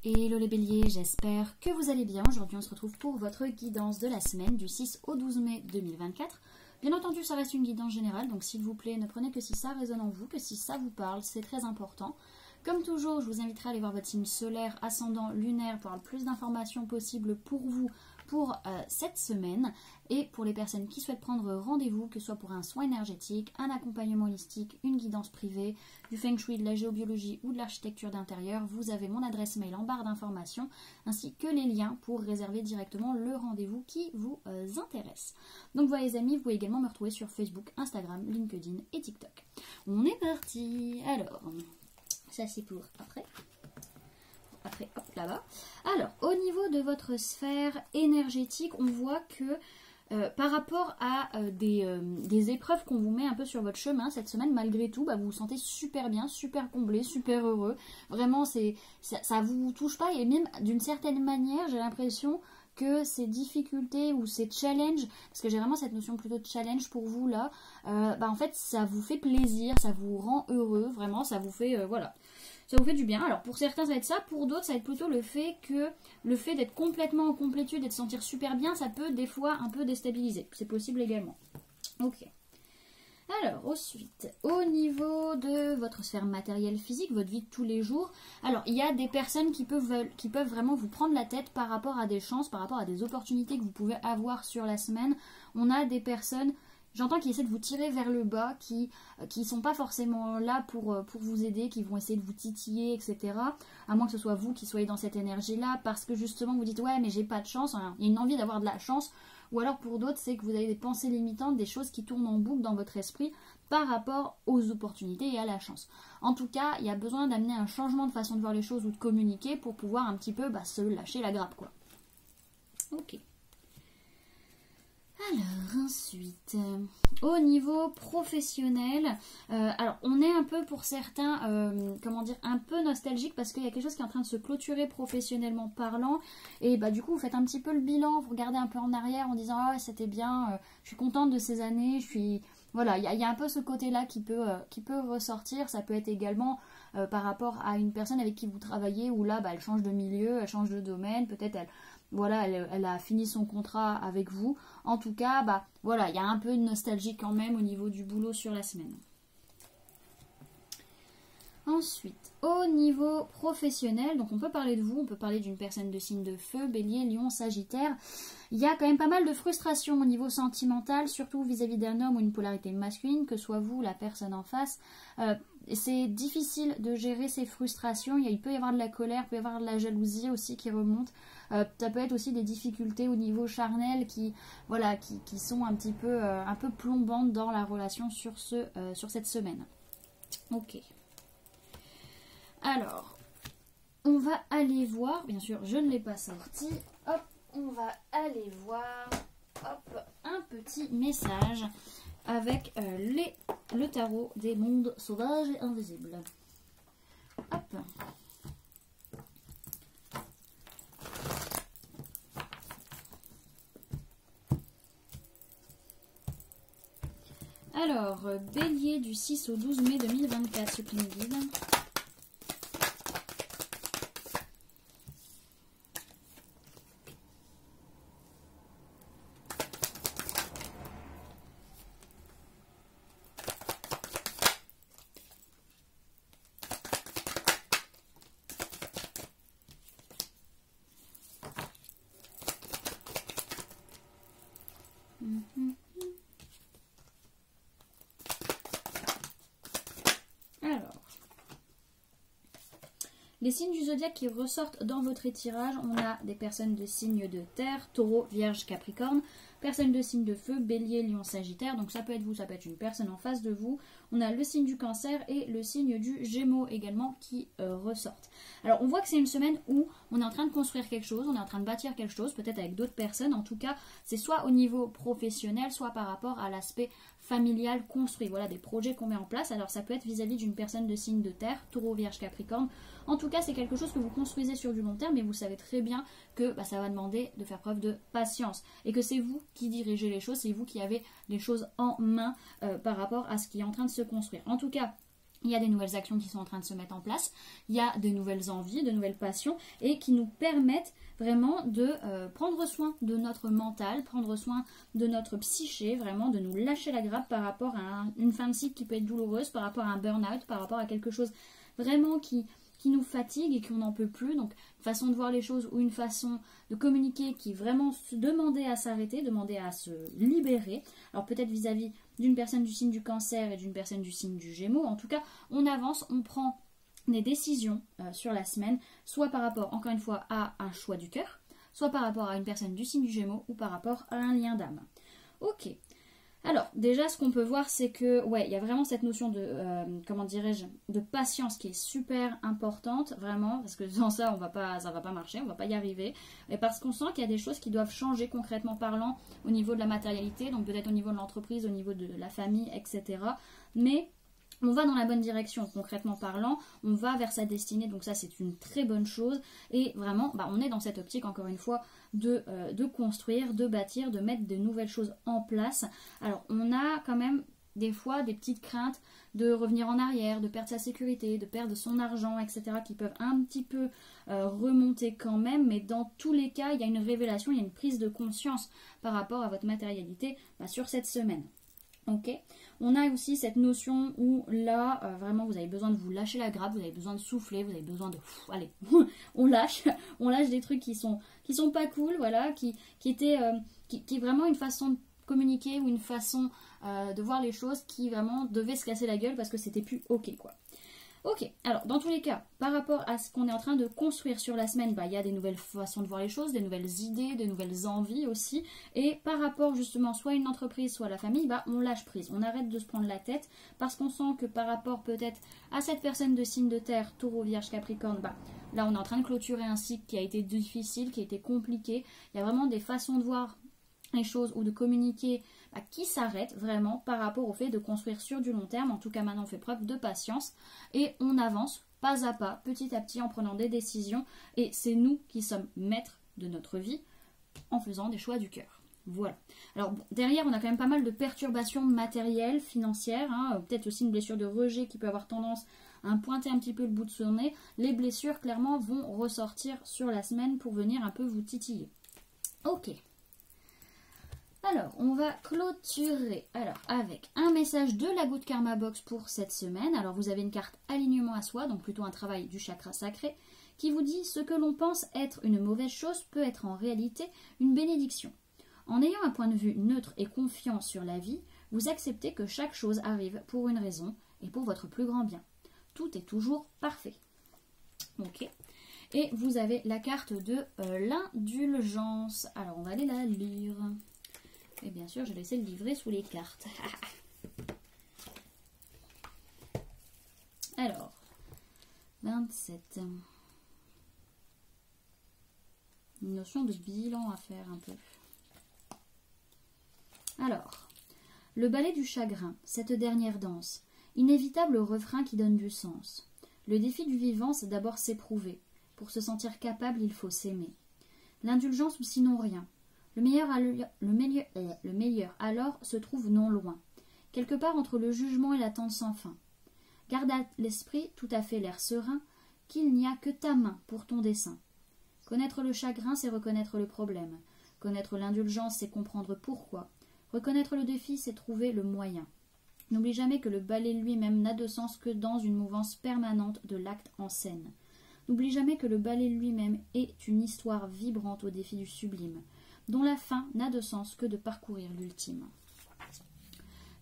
Hello les béliers, j'espère que vous allez bien. Aujourd'hui on se retrouve pour votre guidance de la semaine du 6 au 12 mai 2024. Bien entendu ça reste une guidance générale, donc s'il vous plaît ne prenez que si ça résonne en vous, que si ça vous parle, c'est très important. Comme toujours, je vous inviterai à aller voir votre signe solaire, ascendant, lunaire pour avoir le plus d'informations possibles pour vous pour cette semaine. Et pour les personnes qui souhaitent prendre rendez-vous, que ce soit pour un soin énergétique, un accompagnement holistique, une guidance privée, du feng shui, de la géobiologie ou de l'architecture d'intérieur, vous avez mon adresse mail en barre d'informations ainsi que les liens pour réserver directement le rendez-vous qui vous intéresse. Donc voilà les amis, vous pouvez également me retrouver sur Facebook, Instagram, LinkedIn et TikTok. On est parti. Alors, ça c'est pour après, hop, là-bas. Alors, au niveau de votre sphère énergétique, on voit que par rapport à des épreuves qu'on vous met un peu sur votre chemin cette semaine, malgré tout, vous vous sentez super bien, super comblé, super heureux. Vraiment, ça vous touche pas. Et même d'une certaine manière, j'ai l'impression que ces difficultés ou ces challenges, parce que j'ai vraiment cette notion plutôt de challenge pour vous là, en fait, ça vous fait plaisir, ça vous rend heureux, vraiment, ça vous fait, voilà. Ça vous fait du bien. Alors pour certains ça va être ça, pour d'autres ça va être plutôt le fait d'être complètement en complétude et de se sentir super bien, ça peut des fois un peu déstabiliser. C'est possible également. Ok. Alors ensuite, au niveau de votre sphère matérielle physique, votre vie de tous les jours, alors il y a des personnes qui peuvent vraiment vous prendre la tête par rapport à des chances, par rapport à des opportunités que vous pouvez avoir sur la semaine. On a des personnes... J'entends qu'ils essaient de vous tirer vers le bas, qui sont pas forcément là pour vous aider, qui vont essayer de vous titiller, etc. À moins que ce soit vous qui soyez dans cette énergie-là, parce que justement vous dites « ouais, mais j'ai pas de chance », il y a une envie d'avoir de la chance. Ou alors pour d'autres, c'est que vous avez des pensées limitantes, des choses qui tournent en boucle dans votre esprit par rapport aux opportunités et à la chance. En tout cas, il y a besoin d'amener un changement de façon de voir les choses ou de communiquer pour pouvoir un petit peu se lâcher la grappe, quoi. Ok. Alors ensuite, au niveau professionnel, alors on est un peu pour certains, un peu nostalgique parce qu'il y a quelque chose qui est en train de se clôturer professionnellement parlant et du coup vous faites un petit peu le bilan, vous regardez un peu en arrière en disant ah c'était bien, je suis contente de ces années, voilà, il y a un peu ce côté-là qui peut ressortir. Ça peut être également par rapport à une personne avec qui vous travaillez où là elle change de milieu, elle change de domaine, peut-être elle a fini son contrat avec vous. En tout cas, voilà, il y a un peu de nostalgie quand même au niveau du boulot sur la semaine. Ensuite, au niveau professionnel, donc on peut parler de vous, on peut parler d'une personne de signe de feu, bélier, lion, sagittaire. Il y a quand même pas mal de frustration au niveau sentimental, surtout vis-à-vis d'un homme ou une polarité masculine, que soit vous, la personne en face. C'est difficile de gérer ces frustrations, il peut y avoir de la colère, il peut y avoir de la jalousie aussi qui remonte. Ça peut être aussi des difficultés au niveau charnel qui sont un peu plombantes dans la relation sur cette semaine. Ok. Alors, on va aller voir, bien sûr je ne l'ai pas sorti, hop, on va aller voir, hop, un petit message avec le tarot des mondes sauvages et invisibles. Hop. Alors, bélier du 6 au 12 mai 2024, supplément guide. Les signes du zodiaque qui ressortent dans votre étirage, on a des personnes de signes de terre, taureau, vierge, capricorne, personnes de signes de feu, bélier, lion, sagittaire, donc ça peut être vous, ça peut être une personne en face de vous. On a le signe du cancer et le signe du gémeaux également qui ressortent. Alors on voit que c'est une semaine où on est en train de construire quelque chose, on est en train de bâtir quelque chose, peut-être avec d'autres personnes. En tout cas, c'est soit au niveau professionnel, soit par rapport à l'aspect familial construit. Voilà, des projets qu'on met en place. Alors ça peut être vis-à-vis d'une personne de signe de terre, taureau, vierge, capricorne. En tout cas, c'est quelque chose que vous construisez sur du long terme, mais vous savez très bien que ça va demander de faire preuve de patience. Et que c'est vous qui dirigez les choses, c'est vous qui avez les choses en main par rapport à ce qui est en train de se construire. En tout cas, Il y a des nouvelles actions qui sont en train de se mettre en place, il y a des nouvelles envies, de nouvelles passions et qui nous permettent vraiment de prendre soin de notre mental, prendre soin de notre psyché, vraiment de nous lâcher la grappe par rapport à une fin de cycle qui peut être douloureuse, par rapport à un burn-out, par rapport à quelque chose vraiment qui nous fatigue et qu'on n'en peut plus. Donc une façon de voir les choses ou une façon de communiquer qui vraiment demandait à s'arrêter, demandait à se libérer. Alors peut-être vis-à-vis d'une personne du signe du Cancer et d'une personne du signe du Gémeaux. En tout cas, on avance, on prend des décisions sur la semaine, soit par rapport, encore une fois, à un choix du cœur, soit par rapport à une personne du signe du Gémeaux ou par rapport à un lien d'âme. Ok. Alors, déjà, ce qu'on peut voir, c'est que, ouais, il y a vraiment cette notion de, comment dirais-je, de patience qui est super importante, vraiment, parce que sans ça, ça va pas marcher, on va pas y arriver, et parce qu'on sent qu'il y a des choses qui doivent changer concrètement parlant au niveau de la matérialité, donc peut-être au niveau de l'entreprise, au niveau de la famille, etc. Mais on va dans la bonne direction, concrètement parlant, on va vers sa destinée, donc ça c'est une très bonne chose, et vraiment, on est dans cette optique, encore une fois, de construire, de bâtir, de mettre de nouvelles choses en place. Alors, on a quand même des fois des petites craintes de revenir en arrière, de perdre sa sécurité, de perdre son argent, etc., qui peuvent un petit peu remonter quand même, mais dans tous les cas, il y a une révélation, il y a une prise de conscience par rapport à votre matérialité sur cette semaine. Ok, on a aussi cette notion où là, vraiment, vous avez besoin de vous lâcher la grappe, vous avez besoin de souffler, vous avez besoin de... allez, on lâche des trucs qui sont pas cool, voilà, qui est vraiment une façon de communiquer ou une façon de voir les choses qui vraiment devait se casser la gueule parce que c'était plus ok, quoi. Ok, alors dans tous les cas, par rapport à ce qu'on est en train de construire sur la semaine, il y a des nouvelles façons de voir les choses, des nouvelles idées, des nouvelles envies aussi. Et par rapport justement soit à une entreprise, soit à la famille, on lâche prise. On arrête de se prendre la tête parce qu'on sent que par rapport peut-être à cette personne de signe de terre, Taureau, Vierge, Capricorne, là on est en train de clôturer un cycle qui a été difficile, qui a été compliqué. Il y a vraiment des façons de voir les choses ou de communiquer qui s'arrêtent vraiment par rapport au fait de construire sur du long terme. En tout cas, maintenant on fait preuve de patience et on avance pas à pas, petit à petit, en prenant des décisions, et c'est nous qui sommes maîtres de notre vie en faisant des choix du cœur. Voilà. Alors derrière, on a quand même pas mal de perturbations matérielles, financières, peut-être aussi une blessure de rejet qui peut avoir tendance à pointer un petit peu le bout de son nez. Les blessures, clairement, vont ressortir sur la semaine pour venir un peu vous titiller. Ok. Alors, on va clôturer avec un message de la Good Karma Box pour cette semaine. Alors, vous avez une carte alignement à soi, donc plutôt un travail du chakra sacré, qui vous dit « Ce que l'on pense être une mauvaise chose peut être en réalité une bénédiction. En ayant un point de vue neutre et confiant sur la vie, vous acceptez que chaque chose arrive pour une raison et pour votre plus grand bien. Tout est toujours parfait. » Ok. Et vous avez la carte de l'indulgence. Alors, on va aller la lire. Et bien sûr, j'ai laissé le livret sous les cartes. Alors, 27. Une notion de bilan à faire un peu. Alors, le ballet du chagrin, cette dernière danse, inévitable refrain qui donne du sens. Le défi du vivant, c'est d'abord s'éprouver. Pour se sentir capable, il faut s'aimer. L'indulgence ou sinon rien. Le meilleur alors se trouve non loin, quelque part entre le jugement et l'attente sans fin. Garde à l'esprit tout à fait l'air serein qu'il n'y a que ta main pour ton dessein. Connaître le chagrin, c'est reconnaître le problème. Connaître l'indulgence, c'est comprendre pourquoi. Reconnaître le défi, c'est trouver le moyen. N'oublie jamais que le ballet lui-même n'a de sens que dans une mouvance permanente de l'acte en scène. N'oublie jamais que le ballet lui-même est une histoire vibrante au défi du sublime, dont la fin n'a de sens que de parcourir l'ultime.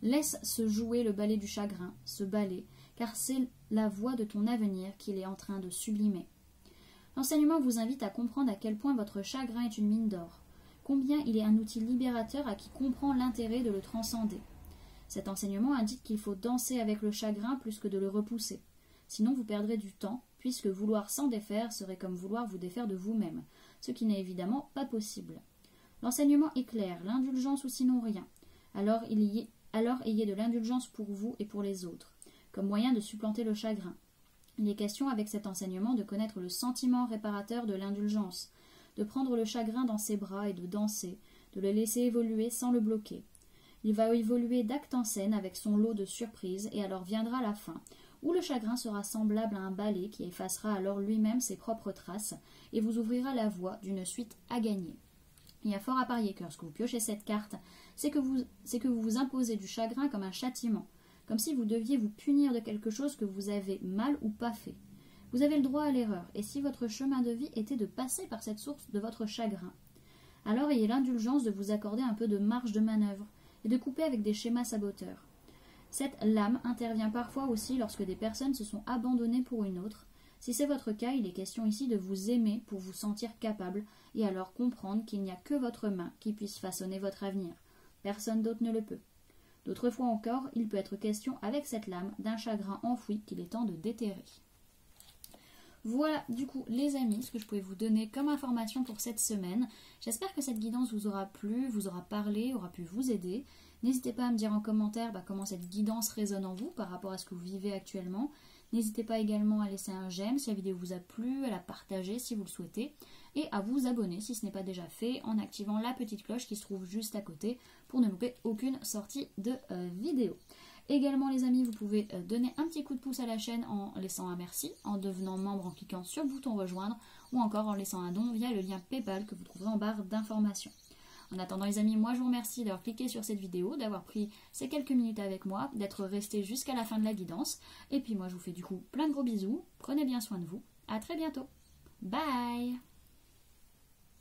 Laisse se jouer le ballet du chagrin, ce ballet, car c'est la voie de ton avenir qu'il est en train de sublimer. L'enseignement vous invite à comprendre à quel point votre chagrin est une mine d'or, combien il est un outil libérateur à qui comprend l'intérêt de le transcender. Cet enseignement indique qu'il faut danser avec le chagrin plus que de le repousser. Sinon vous perdrez du temps, puisque vouloir s'en défaire serait comme vouloir vous défaire de vous-même, ce qui n'est évidemment pas possible. L'enseignement est clair, l'indulgence ou sinon rien. Alors ayez de l'indulgence pour vous et pour les autres, comme moyen de supplanter le chagrin. Il est question avec cet enseignement de connaître le sentiment réparateur de l'indulgence, de prendre le chagrin dans ses bras et de danser, de le laisser évoluer sans le bloquer. Il va évoluer d'acte en scène avec son lot de surprises et alors viendra la fin, ou le chagrin sera semblable à un balai qui effacera alors lui-même ses propres traces et vous ouvrira la voie d'une suite à gagner. Il y a fort à parier que lorsque vous piochez cette carte, c'est que vous vous imposez du chagrin comme un châtiment, comme si vous deviez vous punir de quelque chose que vous avez mal ou pas fait. Vous avez le droit à l'erreur, et si votre chemin de vie était de passer par cette source de votre chagrin, alors ayez l'indulgence de vous accorder un peu de marge de manœuvre et de couper avec des schémas saboteurs. Cette lame intervient parfois aussi lorsque des personnes se sont abandonnées pour une autre. Si c'est votre cas, il est question ici de vous aimer pour vous sentir capable et alors comprendre qu'il n'y a que votre main qui puisse façonner votre avenir. Personne d'autre ne le peut. D'autres fois encore, il peut être question avec cette lame d'un chagrin enfoui qu'il est temps de déterrer. Voilà du coup les amis ce que je pouvais vous donner comme information pour cette semaine. J'espère que cette guidance vous aura plu, vous aura parlé, aura pu vous aider. N'hésitez pas à me dire en commentaire comment cette guidance résonne en vous par rapport à ce que vous vivez actuellement. N'hésitez pas également à laisser un j'aime si la vidéo vous a plu, à la partager si vous le souhaitez et à vous abonner si ce n'est pas déjà fait en activant la petite cloche qui se trouve juste à côté pour ne louper aucune sortie de vidéo. Également les amis, vous pouvez donner un petit coup de pouce à la chaîne en laissant un merci, en devenant membre en cliquant sur le bouton rejoindre ou encore en laissant un don via le lien PayPal que vous trouverez en barre d'informations. En attendant les amis, moi je vous remercie d'avoir cliqué sur cette vidéo, d'avoir pris ces quelques minutes avec moi, d'être resté jusqu'à la fin de la guidance. Et puis moi je vous fais du coup plein de gros bisous, prenez bien soin de vous, à très bientôt. Bye!